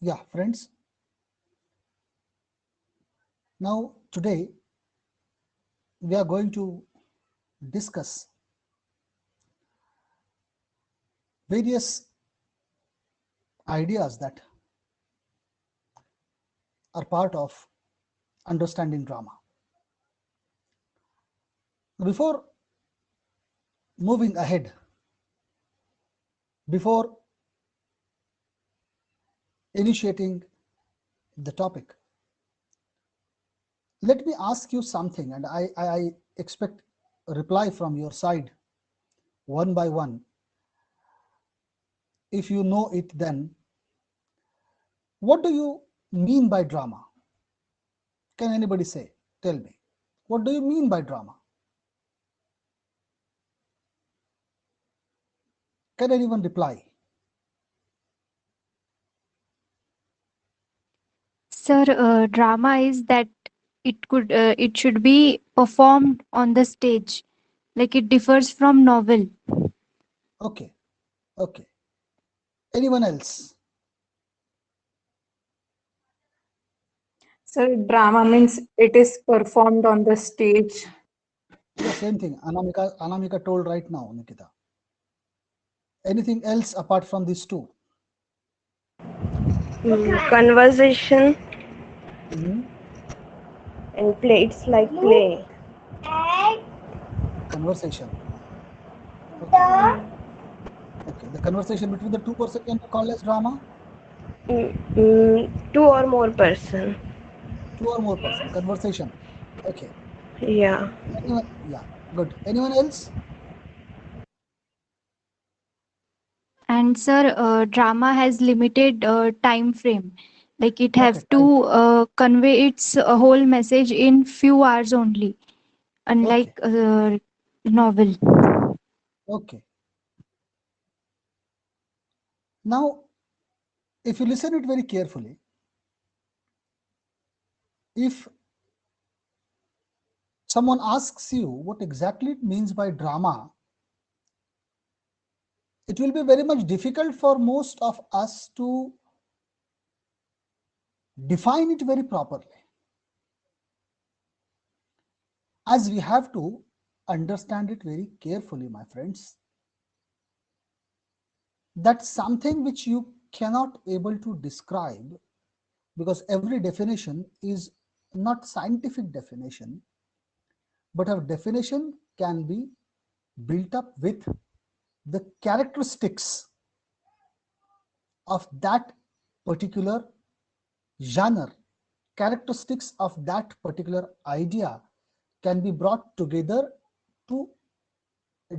Yeah, friends, now today we are going to discuss various ideas that are part of understanding drama. Before moving ahead, before initiating the topic, let me ask you something, and I expect a reply from your side one by one. If you know it, then what do you mean by drama? Can anybody say? Tell me. What do you mean by drama? Can anyone reply? Sir, drama is that it should be performed on the stage. Like it differs from novel. Okay, okay. Anyone else? So drama means it is performed on the stage. Yeah, same thing. Anamika told right now, Nikita. Anything else apart from these two? Conversation Mhm. and play. It's like play. Conversation. Okay, okay. The conversation between the two person can be called as drama. Two or more person. Two or more person. Conversation. Okay. Yeah. Anyone? Yeah. Good. Anyone else? And sir, drama has limited time frame. Like it Okay. have Time. to convey its whole message in few hours only, unlike Okay. novel. Okay. Now, if you listen it very carefully, if someone asks you what exactly it means by drama, it will be very much difficult for most of us to define it very properly, as we have to understand it very carefully, my friends. That's something which you cannot able to describe, because every definition is not scientific definition, but our definition can be built up with the characteristics of that particular genre. Characteristics of that particular idea can be brought together to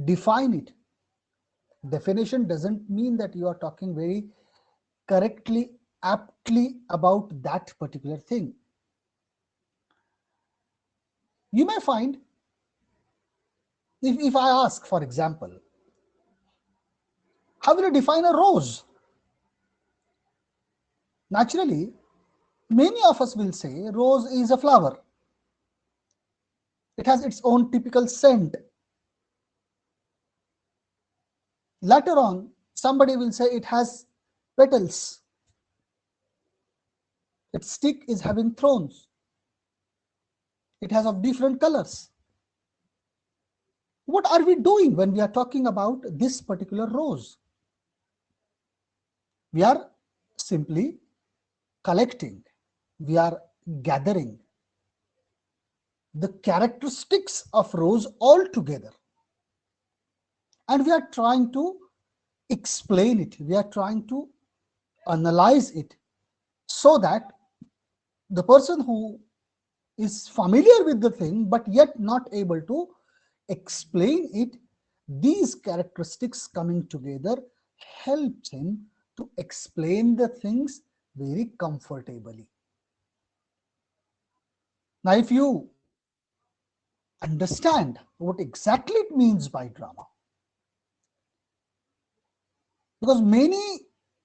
define it. Definition doesn't mean that you are talking very correctly, aptly about that particular thing. You may find, if I ask, for example, how will you define a rose? Naturally, many of us will say rose is a flower. It has its own typical scent. Later on, somebody will say it has petals. Its stick is having thorns. It has of different colors. What are we doing when we are talking about this particular rose? We are simply collecting, we are gathering the characteristics of rose all together, and we are trying to explain it, we are trying to analyze it, so that the person who is familiar with the thing but yet not able to explain it, these characteristics coming together helps him to explain the things very comfortably. Now, if you understand what exactly it means by drama, because many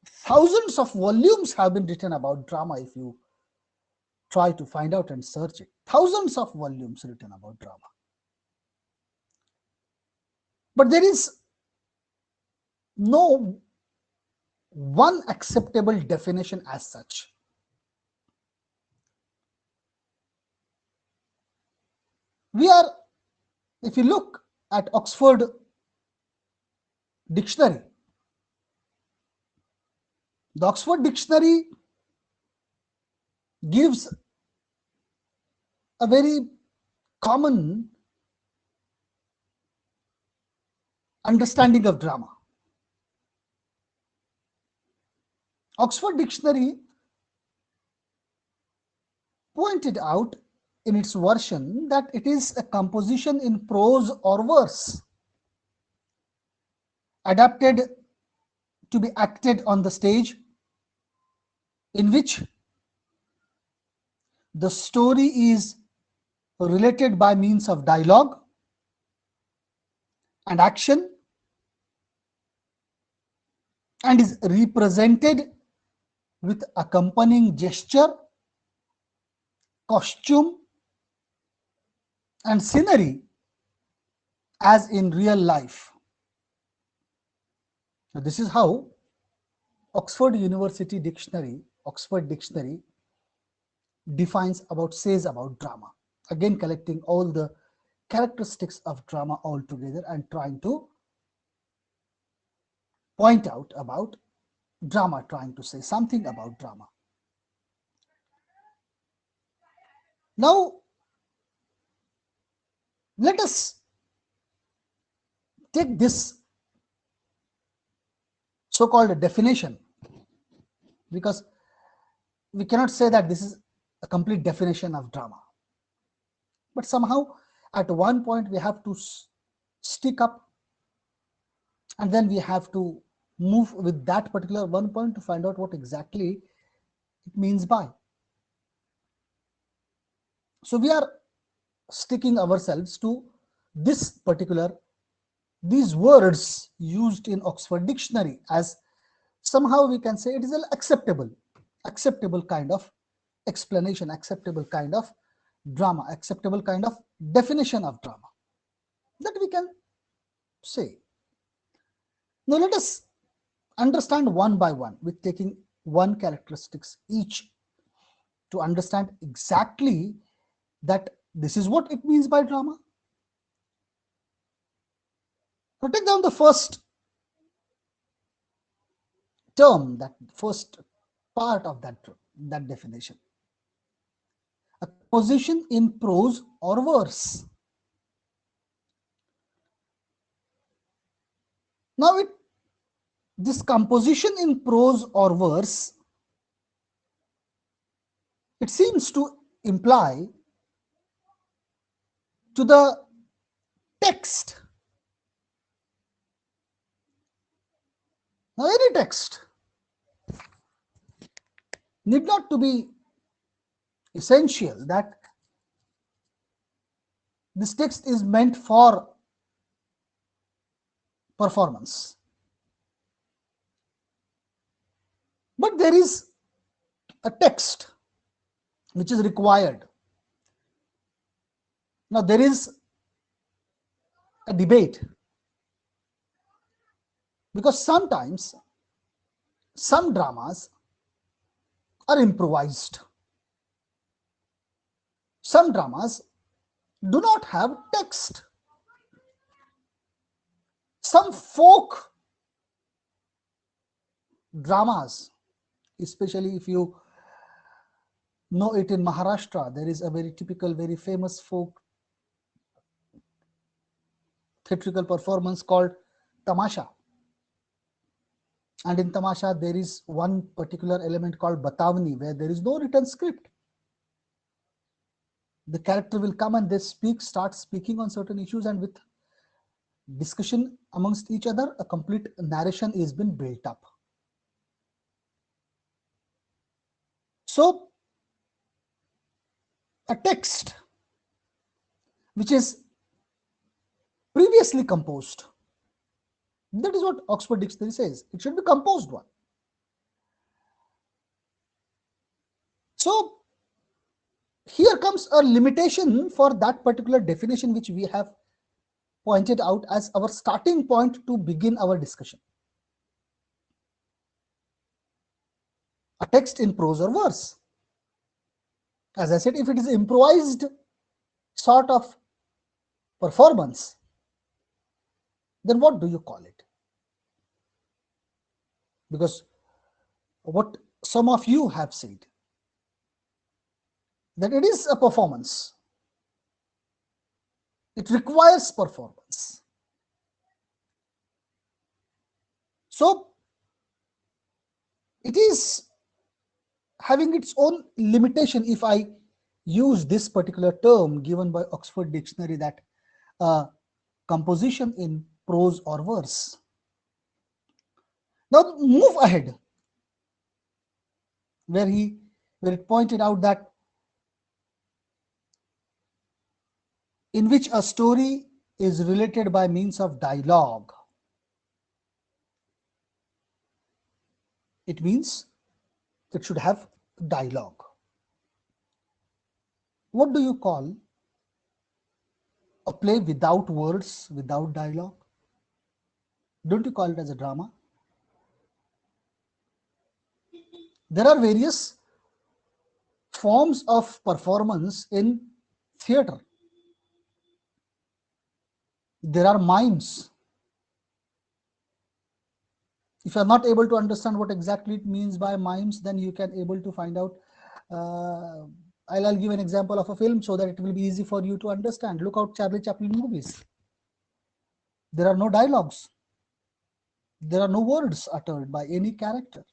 thousands of volumes have been written about drama, if you try to find out and search it, thousands of volumes written about drama. But there is no one acceptable definition as such. We are, if you look at Oxford Dictionary, the Oxford Dictionary gives a very common understanding of drama. Oxford Dictionary pointed out in its version that it is a composition in prose or verse adapted to be acted on the stage, in which the story is related by means of dialogue and action, and is represented with accompanying gesture, costume, and scenery as in real life. Now, this is how Oxford University Dictionary, Oxford Dictionary says about drama. Again, collecting all the characteristics of drama all together and trying to point out about drama, trying to say something about drama. Now, let us take this so-called definition, because we cannot say that this is a complete definition of drama. But somehow at one point we have to stick up, and then we have to move with that particular one point to find out what exactly it means by. So we are sticking ourselves to this particular, these words used in Oxford Dictionary, as somehow we can say it is an acceptable kind of explanation, acceptable kind of drama, acceptable kind of definition of drama that we can say. Now let us understand one by one, with taking one characteristics each, to understand exactly that this is what it means by drama. Now take down the first term, that first part of that definition: a composition in prose or verse. Now this composition in prose or verse, it seems to imply to the text. Now any text need not to be essential that this text is meant for performance, but there is a text which is required. Now there is a debate, because sometimes some dramas are improvised, some dramas do not have text. Some folk dramas, especially if you know it in Maharashtra, there is a very typical, very famous folk theatrical performance called Tamasha. And in Tamasha, there is one particular element called Batavani, where there is no written script. The character will come and they start speaking on certain issues, and with discussion amongst each other, a complete narration is been built up. So a text which is previously composed, that is what Oxford Dictionary says, it should be composed one. So here comes a limitation for that particular definition which we have pointed out as our starting point to begin our discussion. text in prose or verse. As I said, if it is improvised sort of performance, then what do you call it? Because what some of you have said, that it is a performance. It requires performance. So it is having its own limitation if I use this particular term given by Oxford Dictionary, that composition in prose or verse. Now move ahead, where it pointed out that in which a story is related by means of dialogue. It means it should have dialogue. What do you call a play without words, without dialogue? Don't you call it as a drama? There are various forms of performance in theater. There are mimes. If you are not able to understand what exactly it means by mimes, then you can able to find out. I'll give an example of a film so that it will be easy for you to understand. Look out Charlie Chaplin movies. There are no dialogues. There are no words uttered by any character.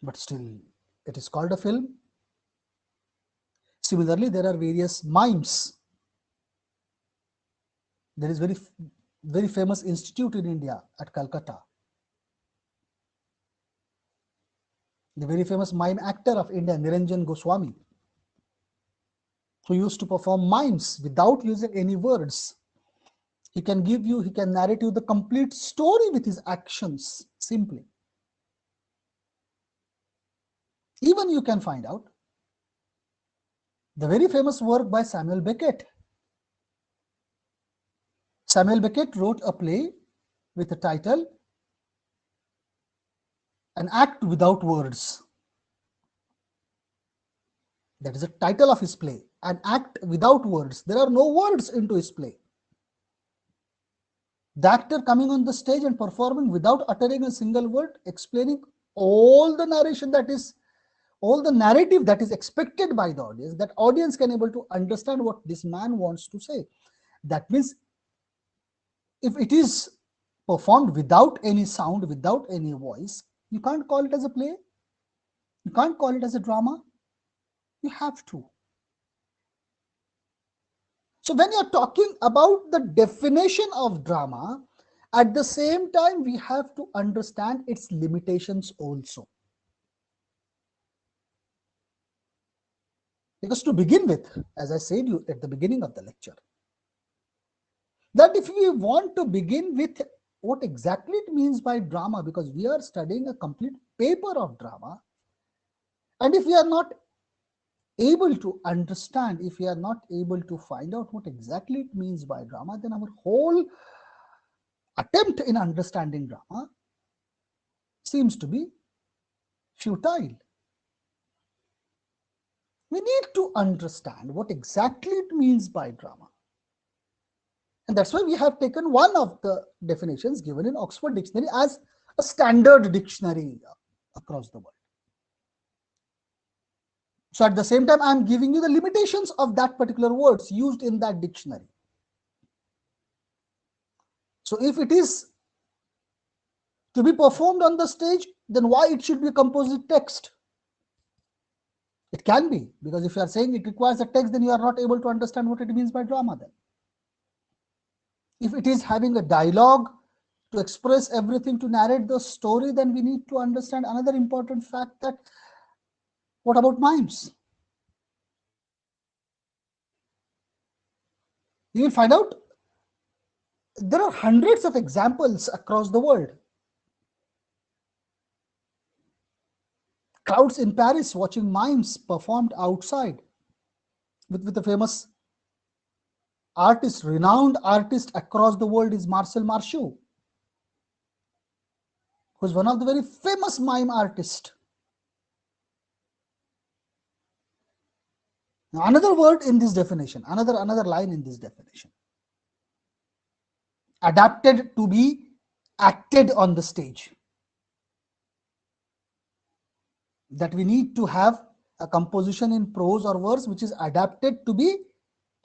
But still, it is called a film. Similarly, there are various mimes. There is very famous institute in India at Calcutta. The very famous mime actor of India, Niranjan Goswami, who used to perform mimes without using any words. He can narrate you the complete story with his actions simply. Even you can find out the very famous work by Samuel Beckett. Samuel Beckett wrote a play with the title An Act Without Words. That is the title of his play, An Act Without Words. There are no words into his play. The actor coming on the stage and performing without uttering a single word, explaining all the narration all the narrative that is expected by the audience, that audience can able to understand what this man wants to say. That means if it is performed without any sound, without any voice, you can't call it as a play. You can't call it as a drama. You have to. So when you're talking about the definition of drama, at the same time, we have to understand its limitations also. Because to begin with, as I said you at the beginning of the lecture, that if we want to begin with what exactly it means by drama, because we are studying a complete paper of drama, and if we are not able to understand, if we are not able to find out what exactly it means by drama, then our whole attempt in understanding drama seems to be futile. We need to understand what exactly it means by drama. And that's why we have taken one of the definitions given in Oxford Dictionary as a standard dictionary across the world. So at the same time, I'm giving you the limitations of that particular words used in that dictionary. So if it is to be performed on the stage, then why it should be a composite text? It can be, because if you are saying it requires a text, then you are not able to understand what it means by drama then. If it is having a dialogue to express everything, to narrate the story, then we need to understand another important fact, that what about mimes? You will find out there are hundreds of examples across the world. Crowds in Paris watching mimes performed outside with the famous artist, renowned artist across the world is Marcel Marceau, who is one of the very famous mime artists. Now, another word in this definition, another line in this definition. Adapted to be acted on the stage. That we need to have a composition in prose or verse which is adapted to be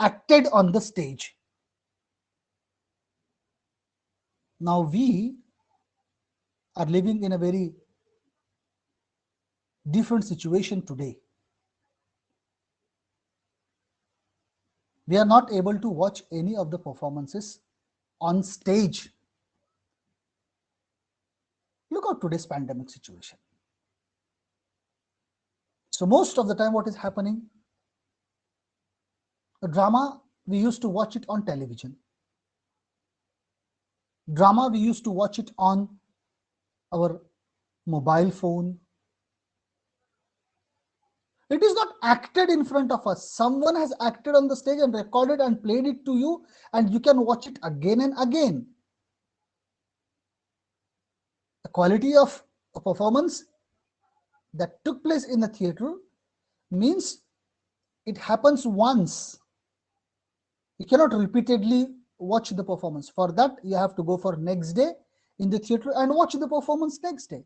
acted on the stage. Now we are living in a very different situation today. We are not able to watch any of the performances on stage. Look at today's pandemic situation. So most of the time what is happening? A drama, we used to watch it on television. Drama, we used to watch it on our mobile phone. It is not acted in front of us. Someone has acted on the stage and recorded and played it to you, and you can watch it again and again. The quality of a performance that took place in the theater means it happens once. You cannot repeatedly watch the performance. For that, you have to go for next day in the theater and watch the performance next day.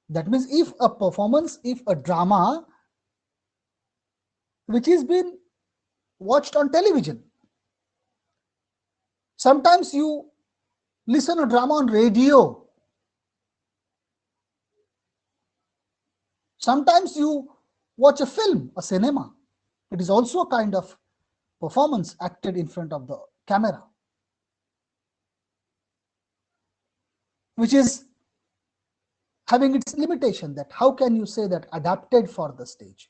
That means if a performance, if a drama which is been watched on television, sometimes you listen a drama on radio, sometimes you watch a film, a cinema. It is also a kind of performance acted in front of the camera, which is having its limitation. That how can you say that adapted for the stage?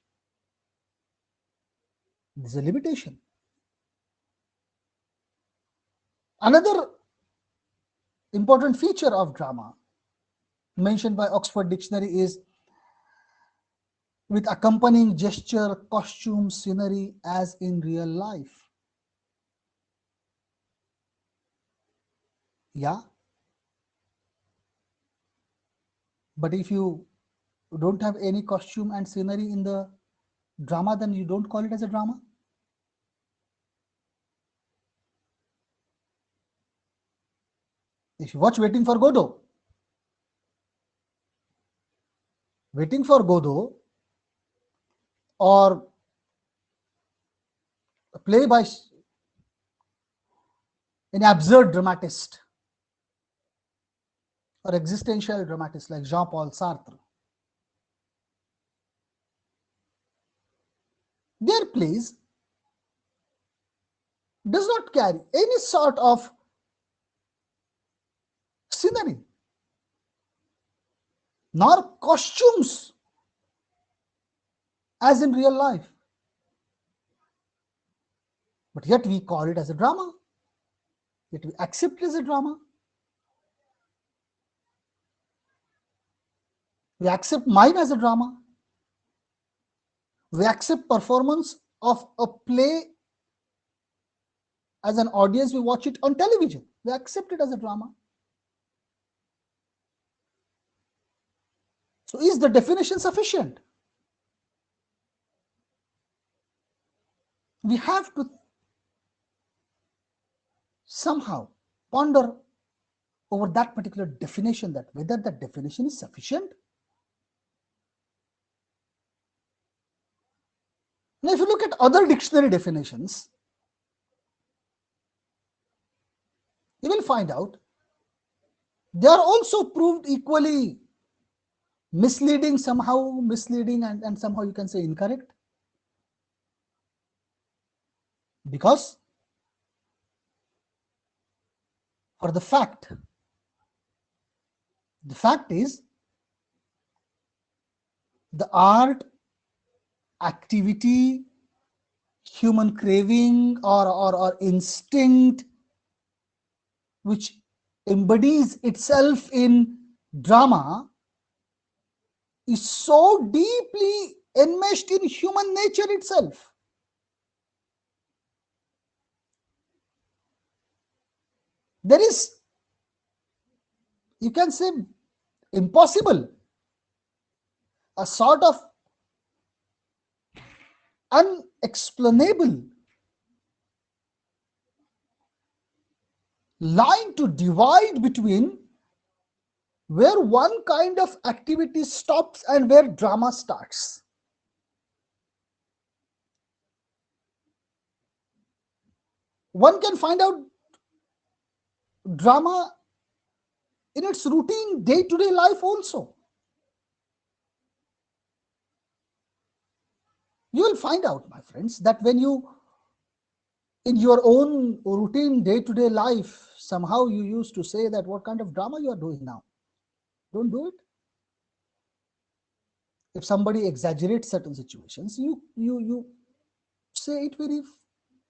This is a limitation. Another important feature of drama mentioned by Oxford Dictionary is with accompanying gesture, costume, scenery as in real life. Yeah. But if you don't have any costume and scenery in the drama, then you don't call it as a drama. If you watch Waiting for Godot, or a play by an absurd dramatist or existential dramatist like Jean-Paul Sartre, their plays does not carry any sort of scenery nor costumes as in real life, but yet we call it as a drama, yet we accept it as a drama. We accept mime as a drama. We accept performance of a play as an audience. We watch it on television. We accept it as a drama. So is the definition sufficient? We have to somehow ponder over that particular definition, that whether that definition is sufficient. Now, if you look at other dictionary definitions, you will find out they are also proved equally misleading, and somehow you can say incorrect. Because for the fact is the art, activity, human craving or instinct which embodies itself in drama is so deeply enmeshed in human nature itself. There is you can say, impossible, a sort of unexplainable line to divide between where one kind of activity stops and where drama starts. One can find out drama in its routine day-to-day life also. You will find out, my friends, that when you, in your own routine day-to-day life, somehow you used to say that what kind of drama you are doing now. Don't do it. If somebody exaggerates certain situations, you say it very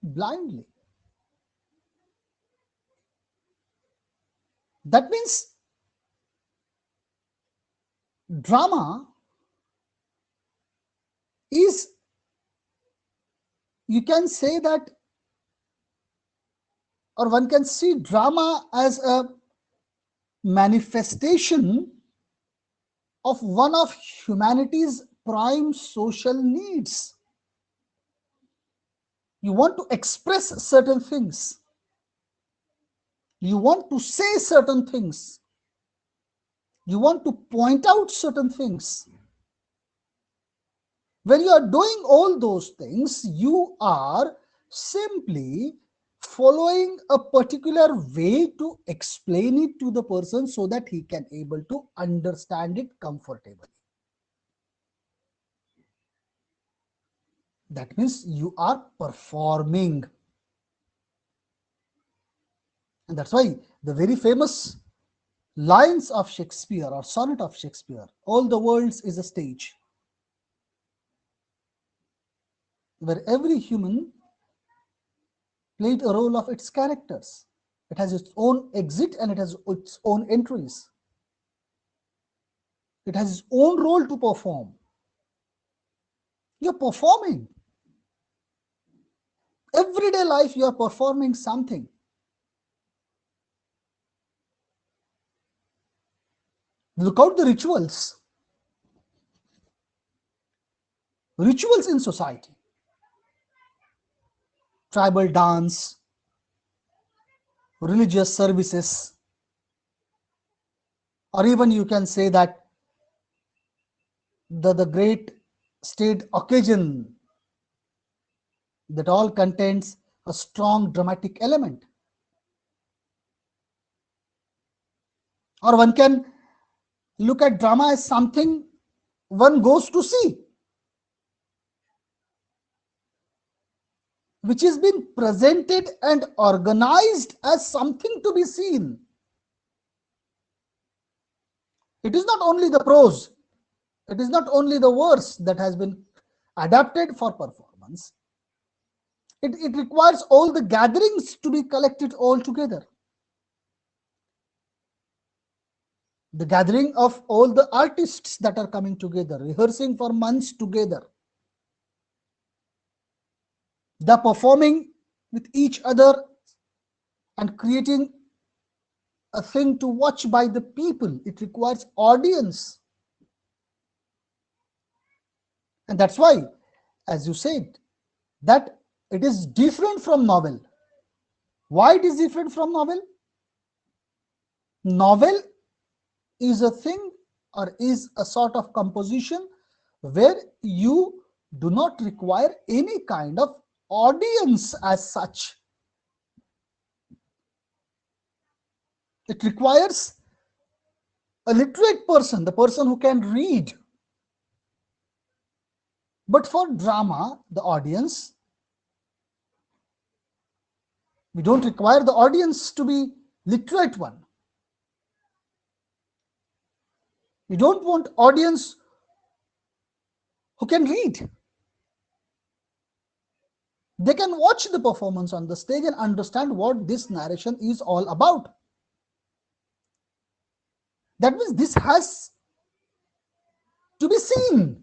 blindly. That means drama is, you can say that, or one can see drama as a manifestation of one of humanity's prime social needs. You want to express certain things. You want to say certain things. You want to point out certain things. When you are doing all those things, you are simply following a particular way to explain it to the person so that he can able to understand it comfortably. That means you are performing. And that's why the very famous lines of Shakespeare or sonnet of Shakespeare, all the world is a stage, where every human played a role of its characters. It has its own exit and it has its own entries. It has its own role to perform. You're performing. Everyday life, you are performing something. Look out the rituals. Rituals in society. Tribal dance, religious services, or even you can say that the great state occasion, that all contains a strong dramatic element. Or one can look at drama as something one goes to see, which has been presented and organized as something to be seen. It is not only the prose, it is not only the verse that has been adapted for performance. It requires all the gatherings to be collected all together. The gathering of all the artists that are coming together, rehearsing for months together. The performing with each other and creating a thing to watch by the people. It requires audience. And that's why, as you said, that it is different from novel. Why it is different from novel? Novel is a thing or is a sort of composition where you do not require any kind of audience as such. It requires a literate person, the person who can read. But for drama, the audience, we don't require the audience to be literate one. We don't want audience who can read. They can watch the performance on the stage and understand what this narration is all about. That means this has to be seen,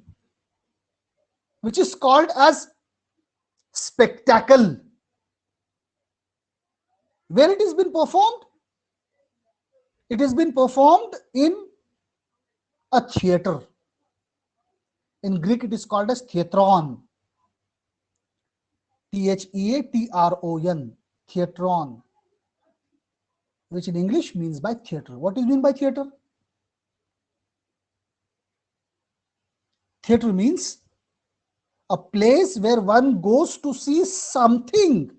which is called as spectacle. Where it has been performed, It has been performed in a theater. In Greek, it is called as theatron. Theatron. Theatron. Which in English means by theater. What is meant by theater? Theater means a place where one goes to see something.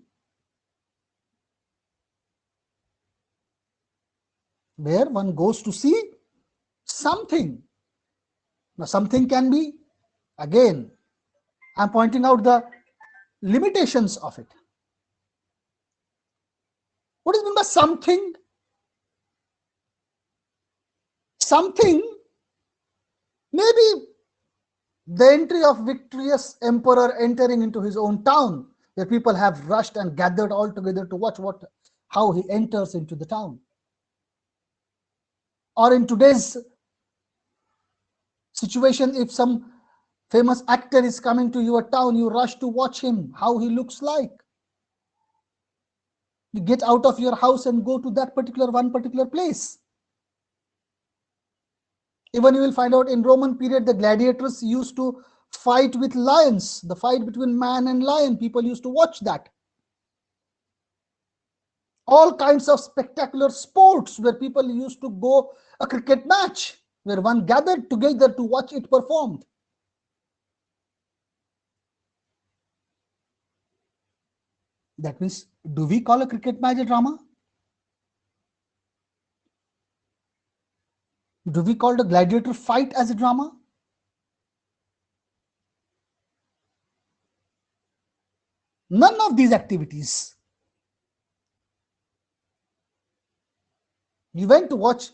Where one goes to see something. Now, something can be, again, I'm pointing out the limitations of it. What is meant by something? Something maybe the entry of victorious emperor entering into his own town, where people have rushed and gathered all together to watch how he enters into the town. Or in today's situation, if some famous actor is coming to your town, you rush to watch him, how he looks like. You get out of your house and go to that one particular place. Even you will find out in Roman period, the gladiators used to fight with lions. The fight between man and lion, people used to watch that. All kinds of spectacular sports where people used to go, a cricket match where one gathered together to watch it performed. That means, do we call a cricket match a drama? Do we call the gladiator fight as a drama? None of these activities. You went to watch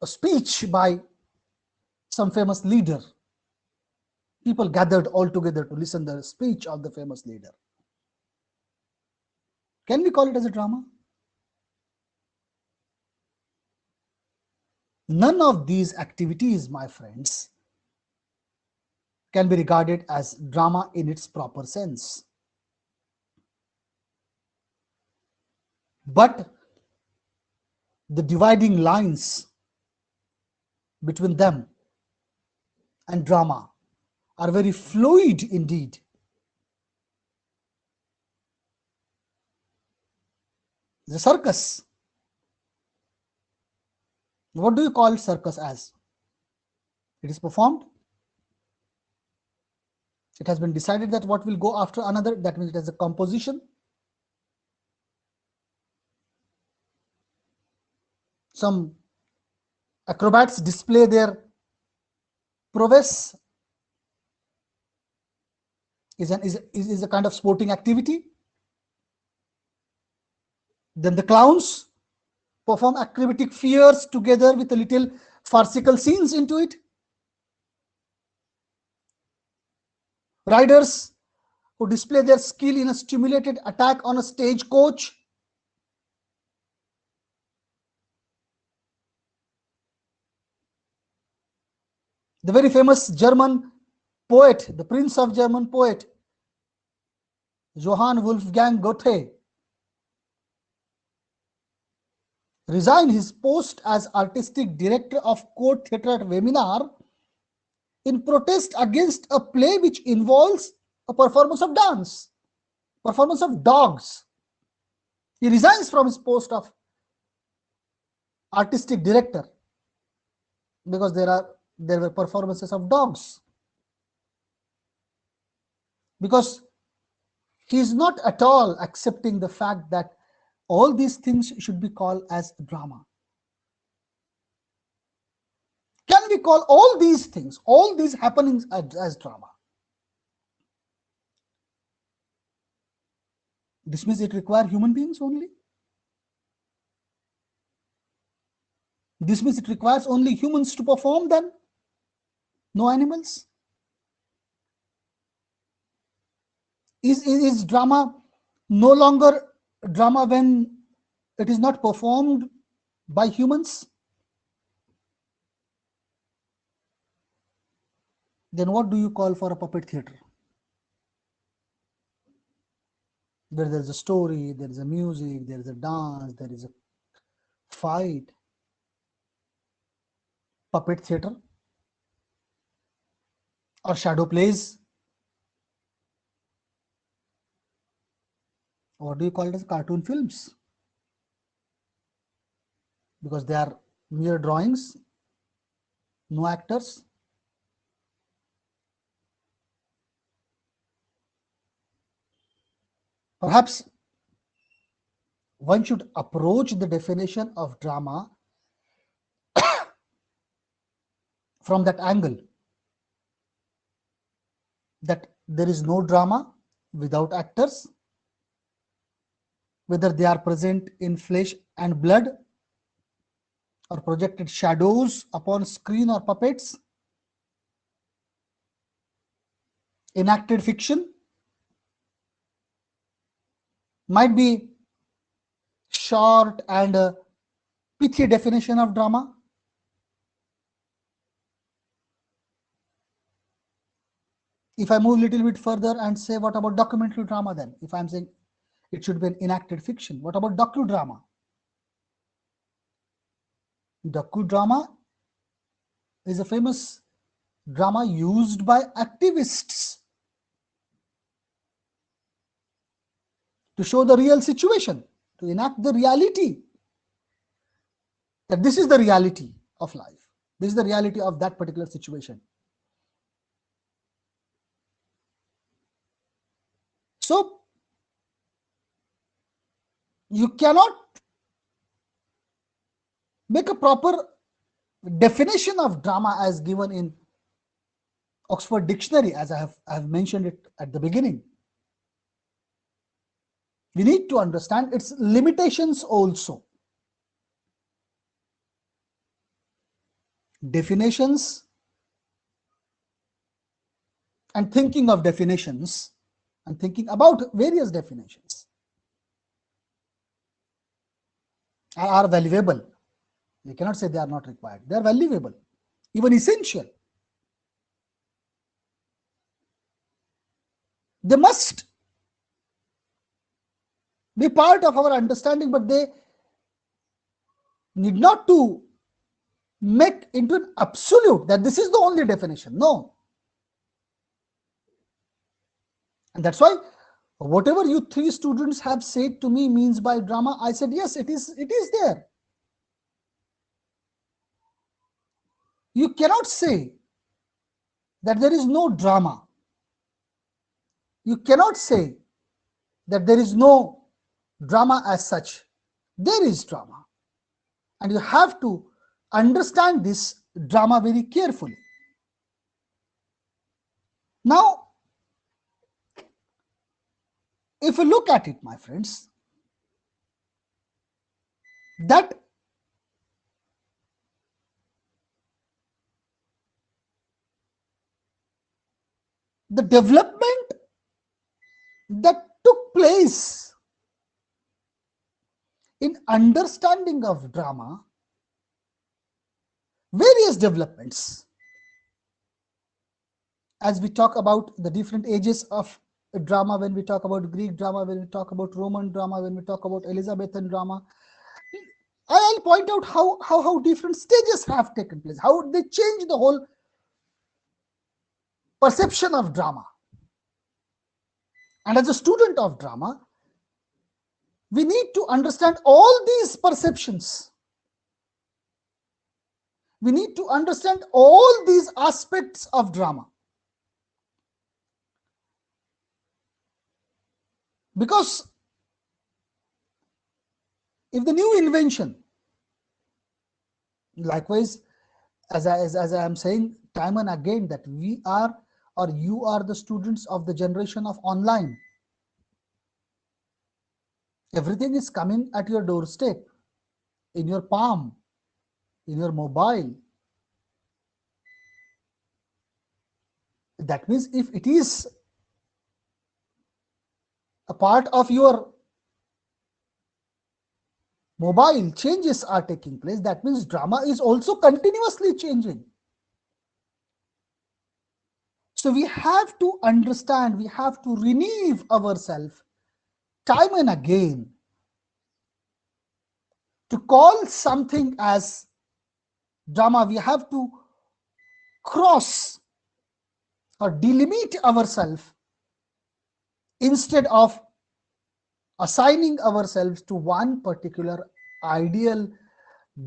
a speech by some famous leader. People gathered all together to listen to the speech of the famous leader. Can we call it as a drama? None of these activities, my friends, can be regarded as drama in its proper sense. But the dividing lines between them and drama are very fluid indeed. The circus. What do you call circus as? It is performed. It has been decided that what will go after another. That means it has a composition. Some acrobats display their prowess. Is a kind of sporting activity. Then the clowns perform acrobatic feats together with a little farcical scenes into it. Riders who display their skill in a stimulated attack on a stagecoach. The very famous German poet, the prince of German poet, Johann Wolfgang Goethe, resigned his post as artistic director of court theatre at Weimar in protest against a play which involves a performance of dance, performance of dogs. He resigns from his post of artistic director because there were performances of dogs. Because he is not at all accepting the fact that all these things should be called as drama. Can we call all these things, all these happenings as drama? This means it requires human beings only. This means it requires only humans to perform them, no animals. Is drama no longer drama when it is not performed by humans? Then what do you call for a puppet theater? There is a story, there is a music, there is a dance, there is a fight. puppet theater or shadow plays. What do you call it as cartoon films? Because they are mere drawings, no actors. Perhaps one should approach the definition of drama from that angle, that there is no drama without actors, whether they are present in flesh and blood or projected shadows upon screen or puppets, enacted fiction, might be short and pithy definition of drama. If I move a little bit further and say, what about documentary drama then? If I'm saying it should be an enacted fiction, what about docudrama? Docudrama is a famous drama used by activists to show the real situation, to enact the reality, that this is the reality of life, this is the reality of that particular situation. So you cannot make a proper definition of drama as given in Oxford Dictionary, as I have mentioned it at the beginning. We need to understand its limitations also. Definitions and thinking of definitions and thinking about various definitions are valuable. We cannot say they are not required. They are valuable, even essential. They must be part of our understanding, but they need not to make into an absolute that this is the only definition. No. And that's why whatever you three students have said to me means by drama, I said yes, it is there. You cannot say that there is no drama. You cannot say that there is no drama as such. There is drama, and you have to understand this drama very carefully. Now, if you look at it, my friends, that the development that took place in understanding of drama, various developments, as we talk about the different ages of drama, when we talk about Greek drama, when we talk about Roman drama, when we talk about Elizabethan drama, I'll point out how different stages have taken place, how they change the whole perception of drama. And as a student of drama, we need to understand all these perceptions. We need to understand all these aspects of drama. Because if the new invention, likewise, as I am saying time and again, that we are, or you are, the students of the generation of online. Everything is coming at your doorstep, in your palm, in your mobile. That means if it is a part of your mobile, changes are taking place, that means drama is also continuously changing. So we have to understand, we have to renew ourselves time and again to call something as drama, we have to cross or delimit ourselves instead of assigning ourselves to one particular ideal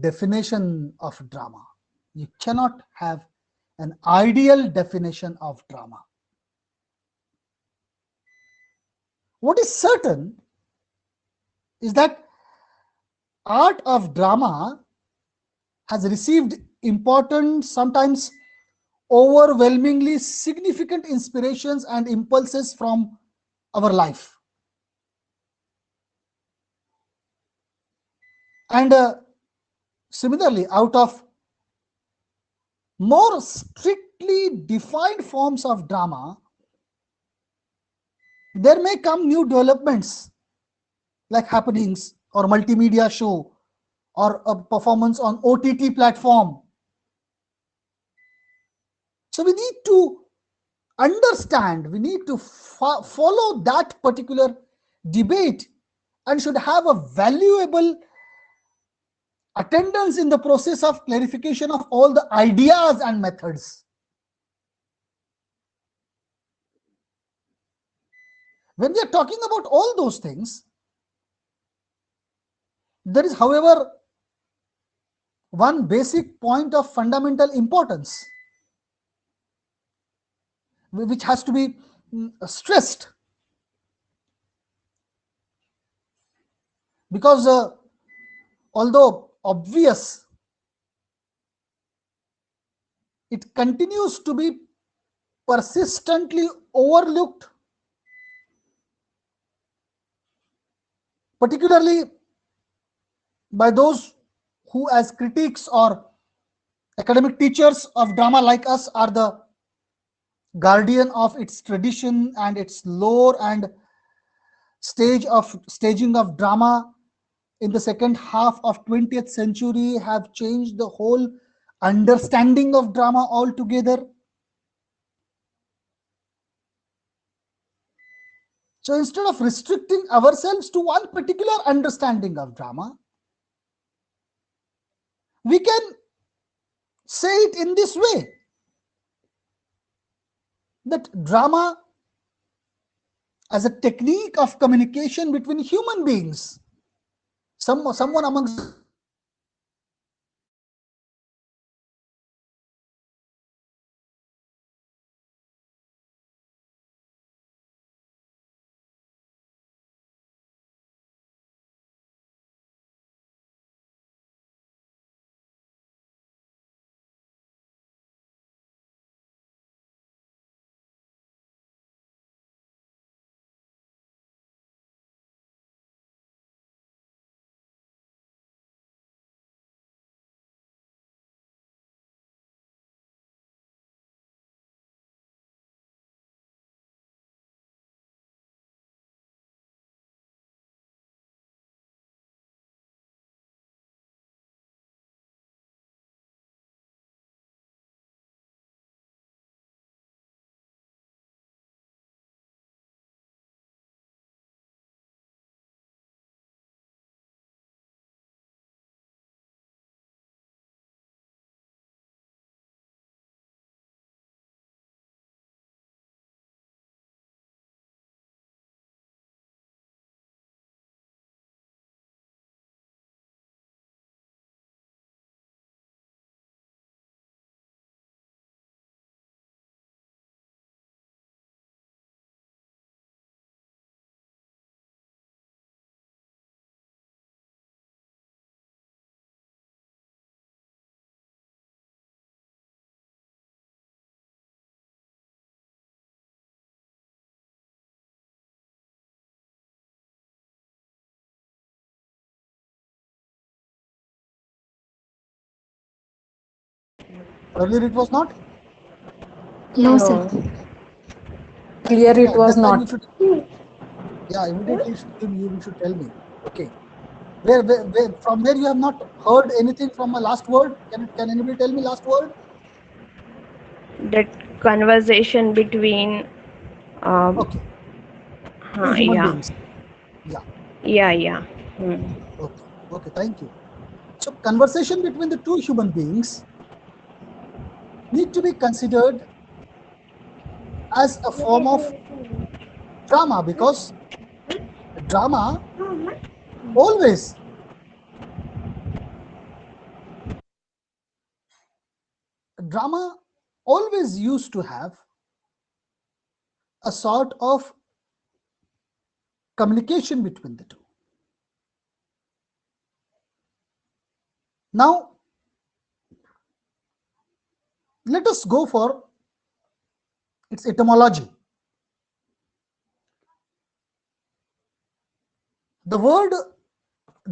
definition of drama. You cannot have an ideal definition of drama. What is certain is that art of drama has received important, sometimes overwhelmingly significant inspirations and impulses from our life. And similarly, out of more strictly defined forms of drama, there may come new developments like happenings or multimedia show or a performance on OTT platform. So we need to understand, we need to follow that particular debate and should have a valuable attendance in the process of clarification of all the ideas and methods. When we are talking about all those things, there is, however, one basic point of fundamental importance which has to be stressed, because although obvious, it continues to be persistently overlooked, particularly by those who, as critics or academic teachers of drama like us, are the guardian of its tradition and its lore and staging of drama in the second half of 20th century have changed the whole understanding of drama altogether. So instead of restricting ourselves to one particular understanding of drama, we can say it in this way, that drama as a technique of communication between human beings, someone amongst earlier it was not. No, sir. Clear it was This time not. you should, immediately you should tell me. Okay. Where from where you have not heard anything from my last word? Can anybody tell me last word? That conversation between Okay. Two human yeah, beings. yeah. Okay. Thank you. So conversation between the two human beings need to be considered as a form of drama, because drama always drama always used to have a sort of communication between the two. Now, let us go for its etymology. The word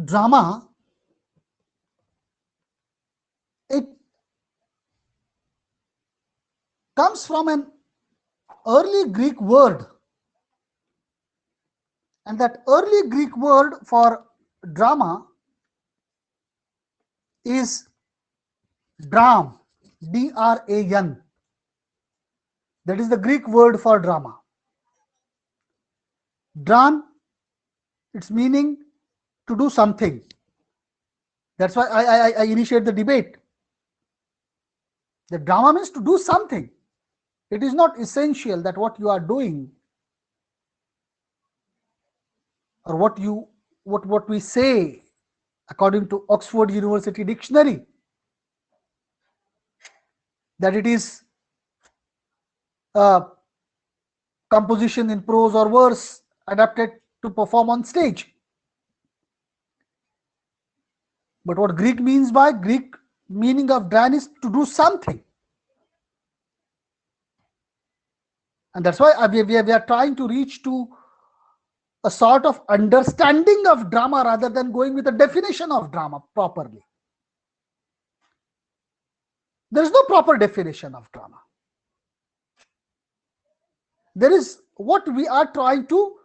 drama, it comes from an early Greek word, and that early Greek word for drama is dram, D-R-A-N. That is the Greek word for drama. Dran, its meaning to do something. That's why I initiate the debate. The drama means to do something. It is not essential that what you are doing or what we say according to Oxford University Dictionary, that it is a composition in prose or verse adapted to perform on stage. But what Greek means by Greek meaning of dran is to do something. And that's why we are trying to reach to a sort of understanding of drama rather than going with a definition of drama properly. There is no proper definition of drama. There is what we are trying to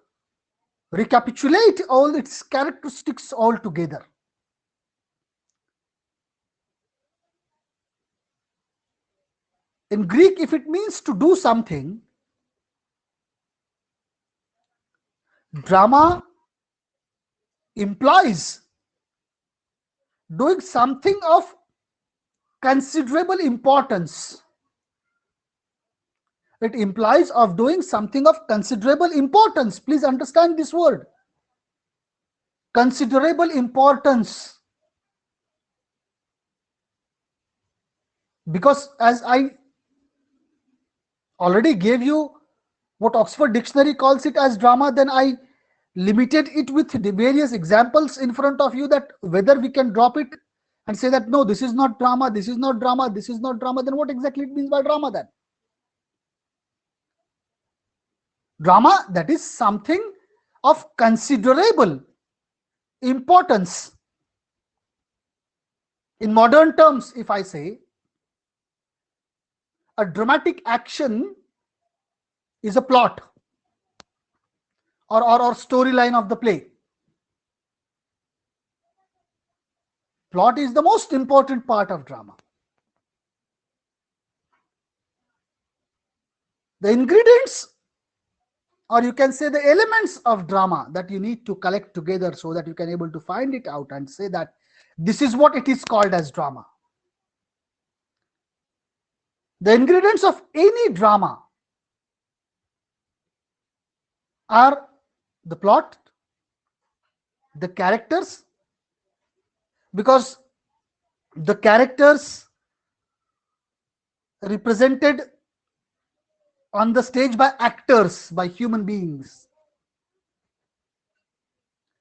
recapitulate all its characteristics all together. In Greek, if it means to do something, drama implies doing something of considerable importance. It implies of doing something of considerable importance. Please understand this word. Considerable importance. Because as I already gave you what Oxford Dictionary calls it as drama, then I limited it with the various examples in front of you, that whether we can drop it and say that no, this is not drama, this is not drama, this is not drama, then what exactly it means by drama then? Drama, that is something of considerable importance. In modern terms, if I say a dramatic action is a plot or storyline of the play. Plot is the most important part of drama. The ingredients, or you can say the elements of drama that you need to collect together so that you can able to find it out and say that this is what it is called as drama. The ingredients of any drama are the plot, the characters, because the characters represented on the stage by actors, by human beings,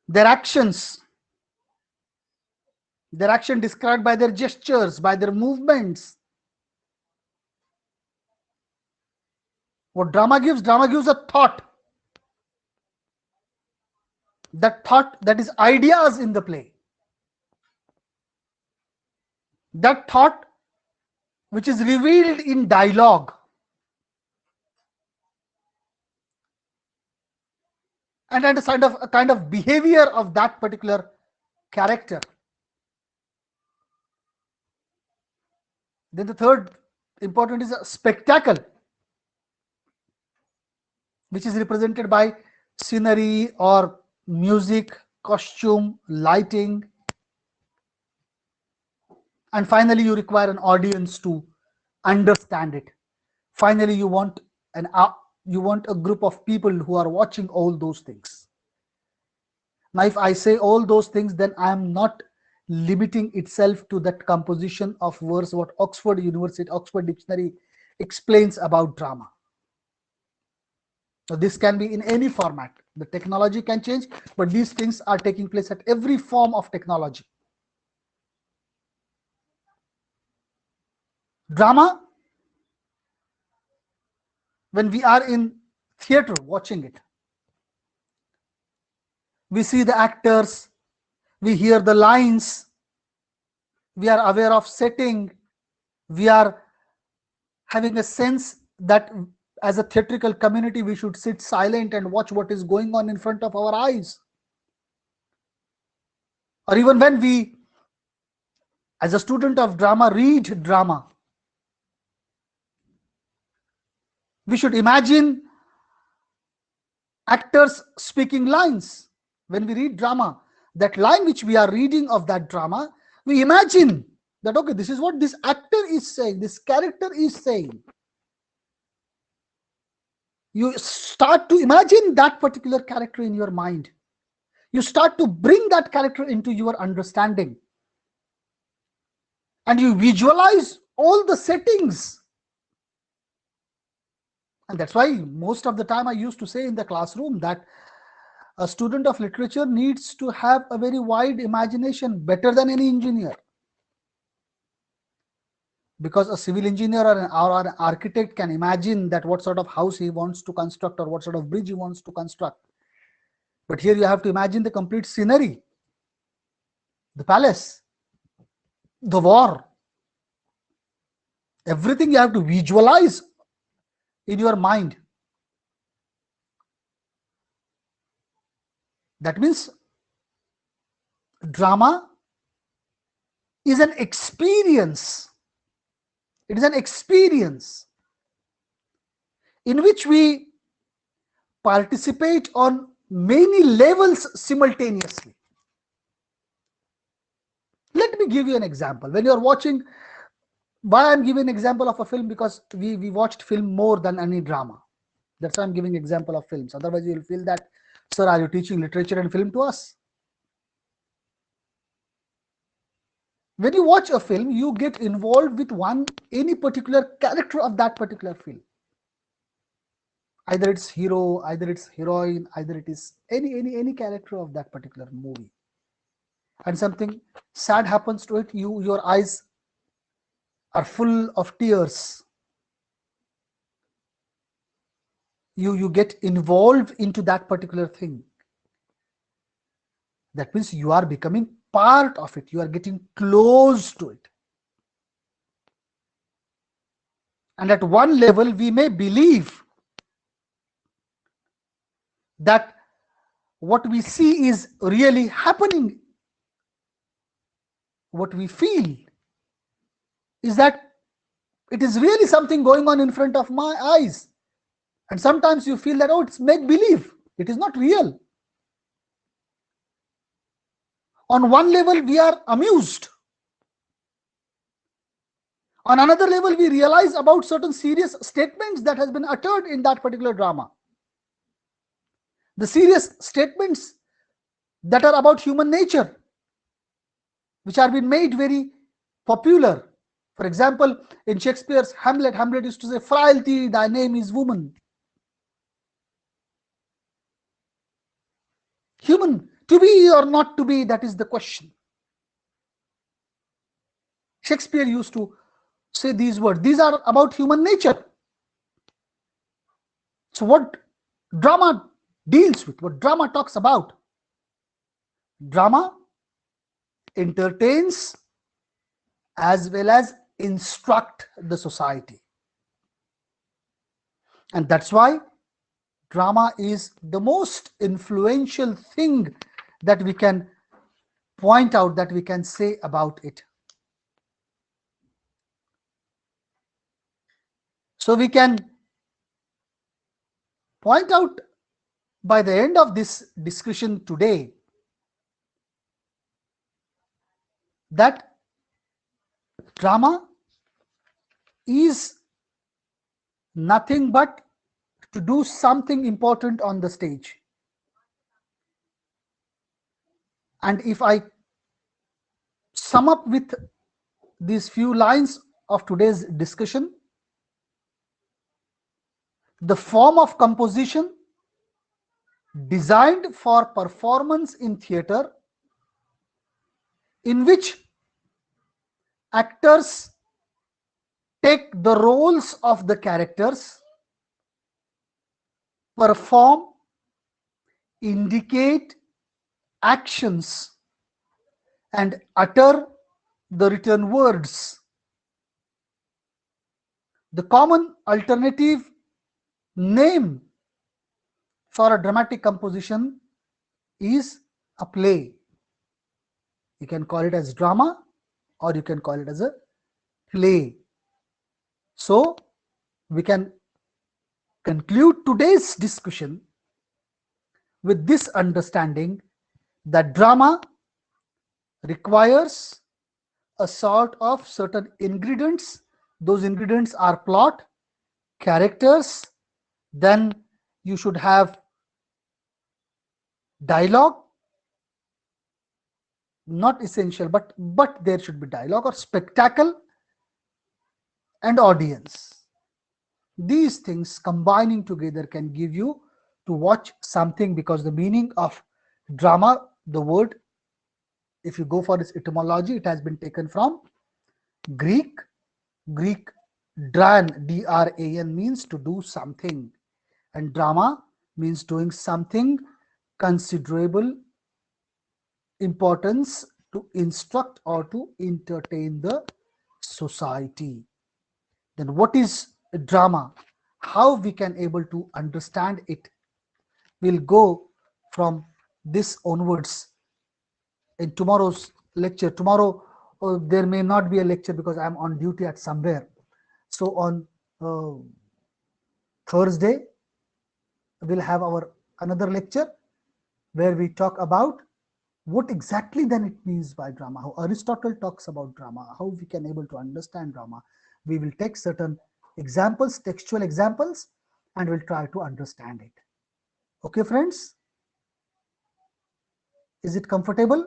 their actions, their action described by their gestures, by their movements. What drama gives a thought. That thought, that is ideas in the play. That thought which is revealed in dialogue. And a kind of behavior of that particular character. Then the third important is a spectacle, which is represented by scenery or music, costume, lighting. And finally, you require an audience to understand it. Finally, you want a group of people who are watching all those things. Now, if I say all those things, then I am not limiting itself to that composition of verse what Oxford Dictionary explains about drama. So this can be in any format. The technology can change, but these things are taking place at every form of technology. Drama, when we are in theater watching it, we see the actors, we hear the lines, we are aware of setting, we are having a sense that as a theatrical community we should sit silent and watch what is going on in front of our eyes. Or even when we, as a student of drama, read drama, we should imagine actors speaking lines. When we read drama, that line which we are reading of that drama, we imagine that, okay, this is what this actor is saying, this character is saying. You start to imagine that particular character in your mind. You start to bring that character into your understanding. And you visualize all the settings. And that's why most of the time I used to say in the classroom that a student of literature needs to have a very wide imagination, better than any engineer. Because a civil engineer or an architect can imagine that what sort of house he wants to construct or what sort of bridge he wants to construct. But here you have to imagine the complete scenery, the palace, the war, everything you have to visualize in your mind. That means drama is an experience. It is an experience in which we participate on many levels simultaneously. Let me give you an example. When you are watching, why I'm giving an example of a film, because we watched film more than any drama. That's why I'm giving example of films. Otherwise you will feel that, sir, are you teaching literature and film to us? When you watch a film, you get involved with any particular character of that particular film. Either it's hero, either it's heroine, either it is any character of that particular movie. And something sad happens to it, your eyes are full of tears. You get involved into that particular thing. That means you are becoming part of it. You are getting close to it. And at one level, we may believe that what we see is really happening. What we feel is that it is really something going on in front of my eyes. And sometimes you feel that, oh, it's make-believe. It is not real. On one level, we are amused. On another level, we realize about certain serious statements that has been uttered in that particular drama. The serious statements that are about human nature, which are being made very popular. For example, in Shakespeare's Hamlet, Hamlet used to say, "Frailty, thy name is woman." Human, to be or not to be, that is the question. Shakespeare used to say these words. These are about human nature. So what drama deals with, what drama talks about? Drama entertains as well as instruct the society. And that's why drama is the most influential thing that we can point out, that we can say about it. So we can point out by the end of this discussion today that drama is nothing but to do something important on the stage. And if I sum up with these few lines of today's discussion, the form of composition designed for performance in theatre, in which actors take the roles of the characters, perform, indicate actions, and utter the written words. The common alternative name for a dramatic composition is a play. You can call it as drama or you can call it as a play. So we can conclude today's discussion with this understanding that drama requires a sort of certain ingredients. Those ingredients are plot, characters, then you should have dialogue, not essential, but there should be dialogue, or spectacle, and audience. These things combining together can give you to watch something, because the meaning of drama, the word, if you go for its etymology, it has been taken from Greek dran, D-R-A-N, means to do something, and drama means doing something considerable importance to instruct or to entertain the society. Then what is drama? How we can able to understand it? We'll go from this onwards in tomorrow's lecture. Tomorrow there may not be a lecture because I'm on duty at somewhere. So on Thursday we'll have our another lecture where we talk about what exactly then it means by drama, how Aristotle talks about drama, how we can able to understand drama. We will take certain examples, textual examples, and we'll try to understand it. Okay, friends? Is it comfortable?